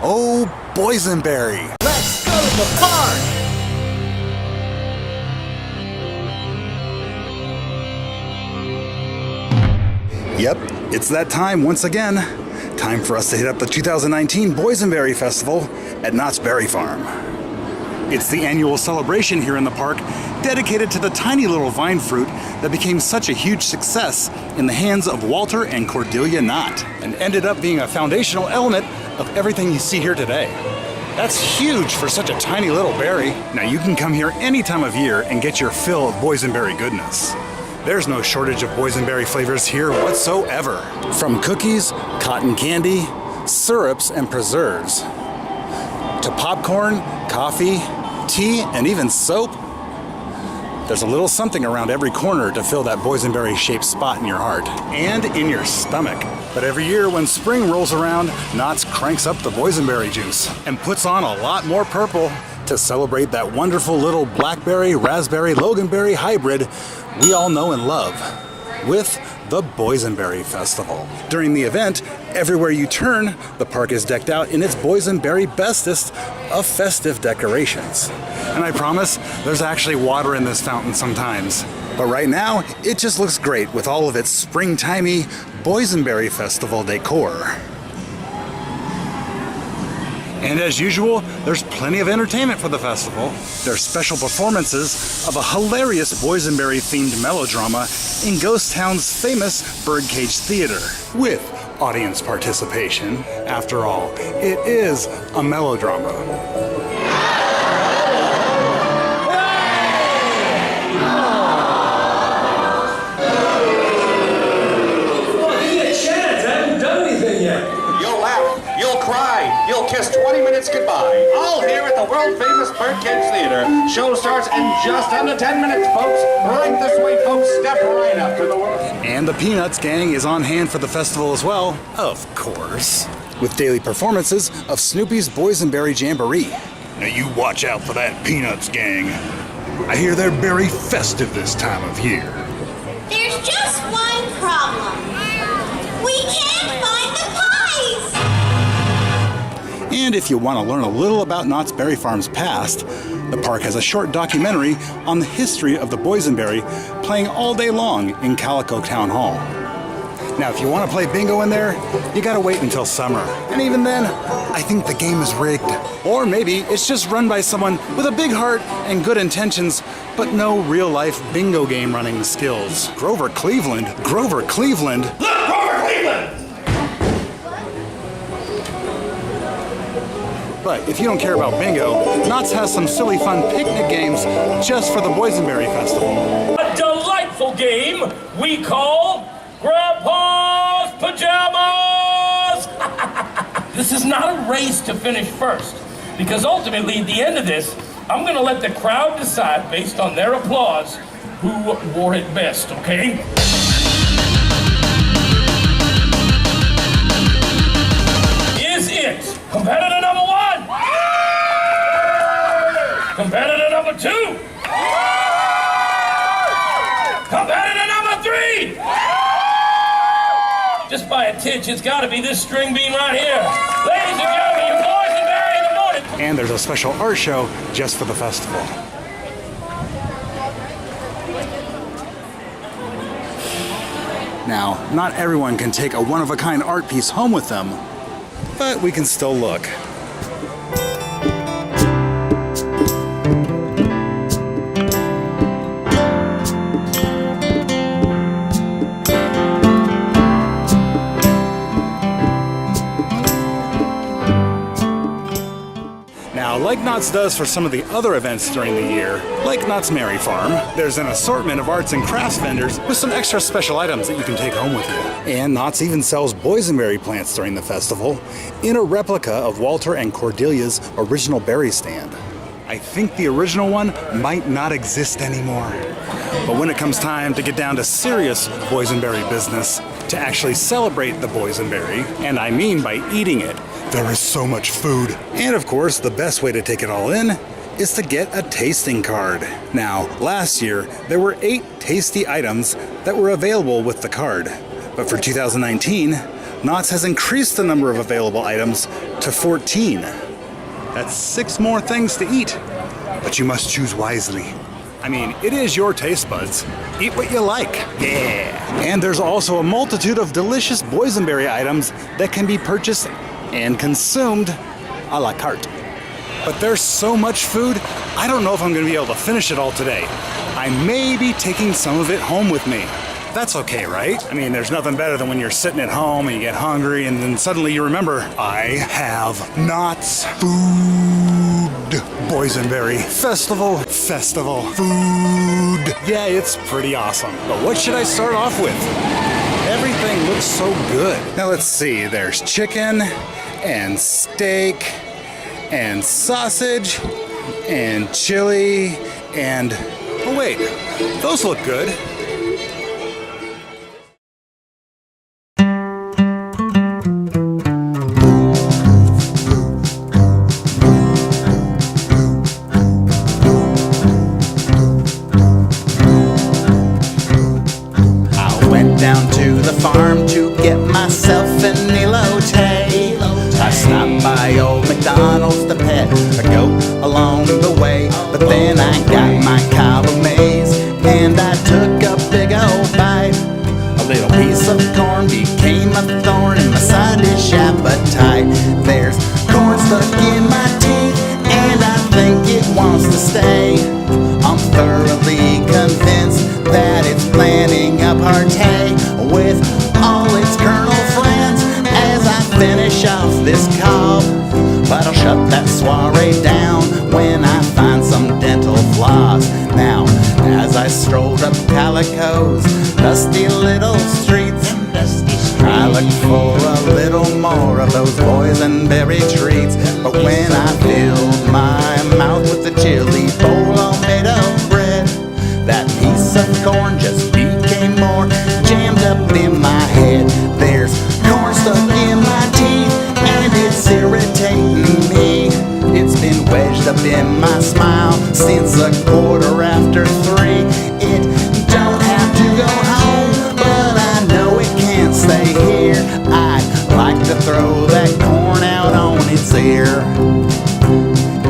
Oh, Boysenberry! Let's go to the park! Yep, it's that time once again. Time for us to hit up the 2019 Boysenberry Festival at Knott's Berry Farm. It's the annual celebration here in the park dedicated to the tiny little vine fruit that became such a huge success in the hands of Walter and Cordelia Knott and ended up being a foundational element of everything you see here today. That's huge for such a tiny little berry. Now you can come here any time of year and get your fill of boysenberry goodness. There's no shortage of boysenberry flavors here whatsoever. From cookies, cotton candy, syrups, and preserves, to popcorn, coffee, tea, and even soap. There's a little something around every corner to fill that boysenberry-shaped spot in your heart and in your stomach. But every year when spring rolls around, Knott's cranks up the boysenberry juice and puts on a lot more purple to celebrate that wonderful little blackberry, raspberry, loganberry hybrid we all know and love with the Boysenberry Festival. During the event, everywhere you turn, the park is decked out in its boysenberry bestest of festive decorations. And I promise, there's actually water in this fountain sometimes. But right now, it just looks great with all of its springtimey Boysenberry Festival decor. And as usual, there's plenty of entertainment for the festival. There's special performances of a hilarious boysenberry-themed melodrama in Ghost Town's famous Birdcage Theater, with audience participation. After all, it is a melodrama. You'll kiss 20 minutes goodbye. All here at the world-famous Birdcage Theater. Show starts in just under 10 minutes, folks. Right this way, folks. Step right up to the world. And the Peanuts gang is on hand for the festival as well, of course, with daily performances of Snoopy's Boysenberry Jam-boree. Now you watch out for that Peanuts gang. I hear they're very festive this time of year. There's just one problem. We can't find the pies! And if you want to learn a little about Knott's Berry Farm's past, the park has a short documentary on the history of the boysenberry playing all day long in Calico Town Hall. Now, if you want to play bingo in there, you gotta wait until summer. And even then, I think the game is rigged. Or maybe it's just run by someone with a big heart and good intentions, but no real-life bingo game running skills. Grover Cleveland! Look, Grover Cleveland! But if you don't care about bingo, Knott's has some silly fun picnic games just for the Boysenberry Festival. A delightful game we call Grandpa's Pajamas! This is not a race to finish first, because ultimately at the end of this, I'm gonna let the crowd decide based on their applause who wore it best, okay? Is it competitor number 1? Competitor number 2? Competitor number 3? Just by a titch, it's gotta be this string bean right here. Ladies and gentlemen, your Boysenberry in the morning. And there's a special art show just for the festival. Now, not everyone can take a one-of-a-kind art piece home with them, but we can still look. Now, like Knott's does for some of the other events during the year, like Knott's Merry Farm, there's an assortment of arts and crafts vendors with some extra special items that you can take home with you. And Knott's even sells boysenberry plants during the festival in a replica of Walter and Cordelia's original berry stand. I think the original one might not exist anymore. But when it comes time to get down to serious boysenberry business, to actually celebrate the boysenberry, and I mean by eating it, there is so much food. And of course, the best way to take it all in is to get a tasting card. Now, last year, there were 8 tasty items that were available with the card. But for 2019, Knott's has increased the number of available items to 14. That's 6 more things to eat, but you must choose wisely. I mean, it is your taste buds. Eat what you like. Yeah. And there's also a multitude of delicious boysenberry items that can be purchased and consumed a la carte. But there's so much food, I don't know if I'm going to be able to finish it all today. I may be taking some of it home with me. That's okay, right? I mean, there's nothing better than when you're sitting at home and you get hungry and then suddenly you remember, I have Knott's food. Boysenberry Festival food. Yeah, it's pretty awesome. But what should I start off with? Everything looks so good. Now let's see, there's chicken and steak and sausage and chili and, oh wait, those look good. Down to the farm to get myself an elote. I stopped by Old MacDonald's to pet a goat along the way, but then I got my cob of maize and I took a big old bite. A little piece of corn became a thorn in my side dish appetite. There's corn stuck in my teeth and I think it wants to stay. I'm thoroughly convinced that it's planning a party with all its kernel friends as I finish off this cob. But I'll shut that soirée down when I find some dental floss. Now, as I strolled up Calico's dusty little streets, I looked for a little more of those boysenberry treats. But when I filled my mouth with the chili bowl all made of bread, that piece of corn just became more jammed up in my head. There's corn stuck in my teeth and it's irritating me. It's been wedged up in my smile since 3:15. It don't have to go home, but I know it can't stay here. I'd like to throw that corn out on its ear.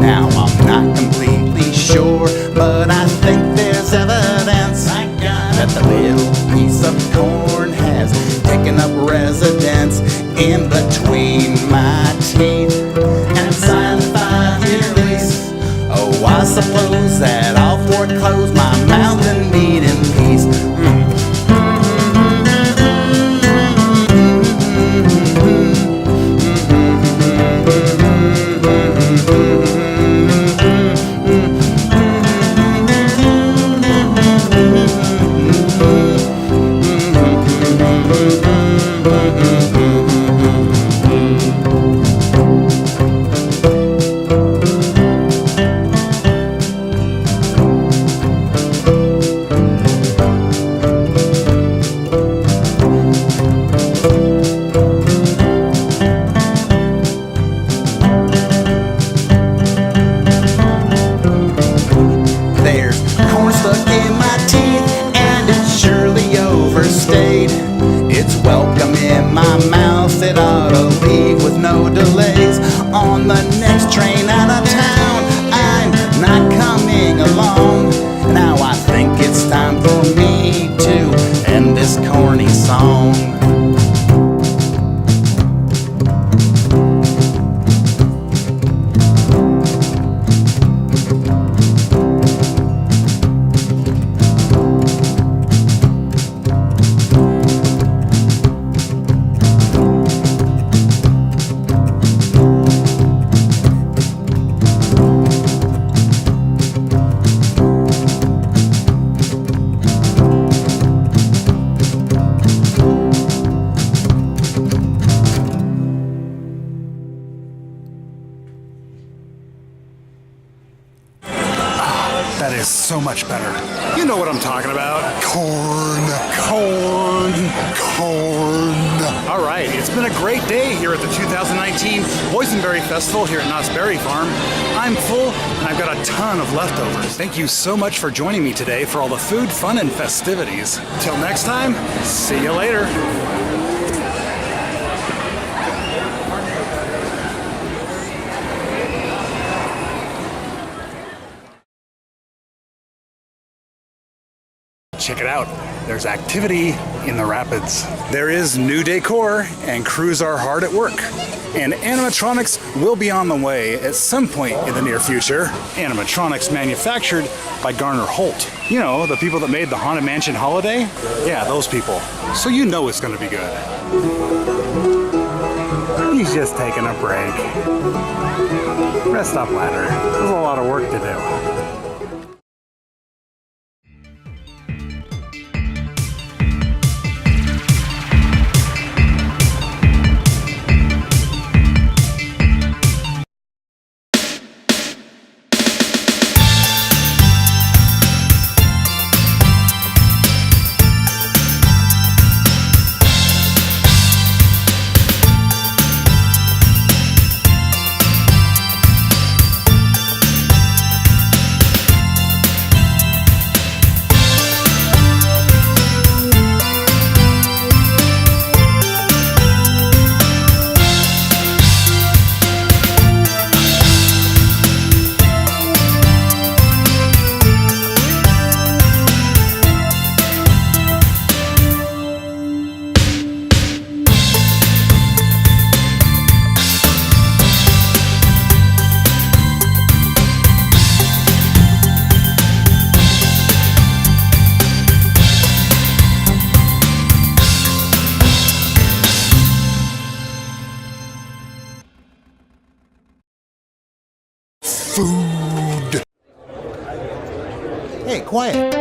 Now I'm not completely sure, but I think there's evidence that the little piece of corn has taken up residence in between my teeth and signed a 5-year lease. Oh, I suppose that I'll foreclose my mouth and eat in peace. It's welcome in my mouth, it ought to leave with no delays. On the next train out of town, I'm not coming along. Now I think it's time for me to end this corny song. That is so much better. You know what I'm talking about. Corn. All right, it's been a great day here at the 2019 Boysenberry Festival here at Knott's Berry Farm. I'm full and I've got a ton of leftovers. Thank you so much for joining me today for all the food, fun, and festivities. Till next time, see you later. check it out. There's activity in the rapids. There is new decor, and crews are hard at work. And animatronics will be on the way at some point in the near future. Animatronics manufactured by Garner Holt. You know, the people that made the Haunted Mansion Holiday? Yeah, those people. So you know it's gonna be good. He's just taking a break. Rest up, ladder. There's a lot of work to do. Hey, quiet.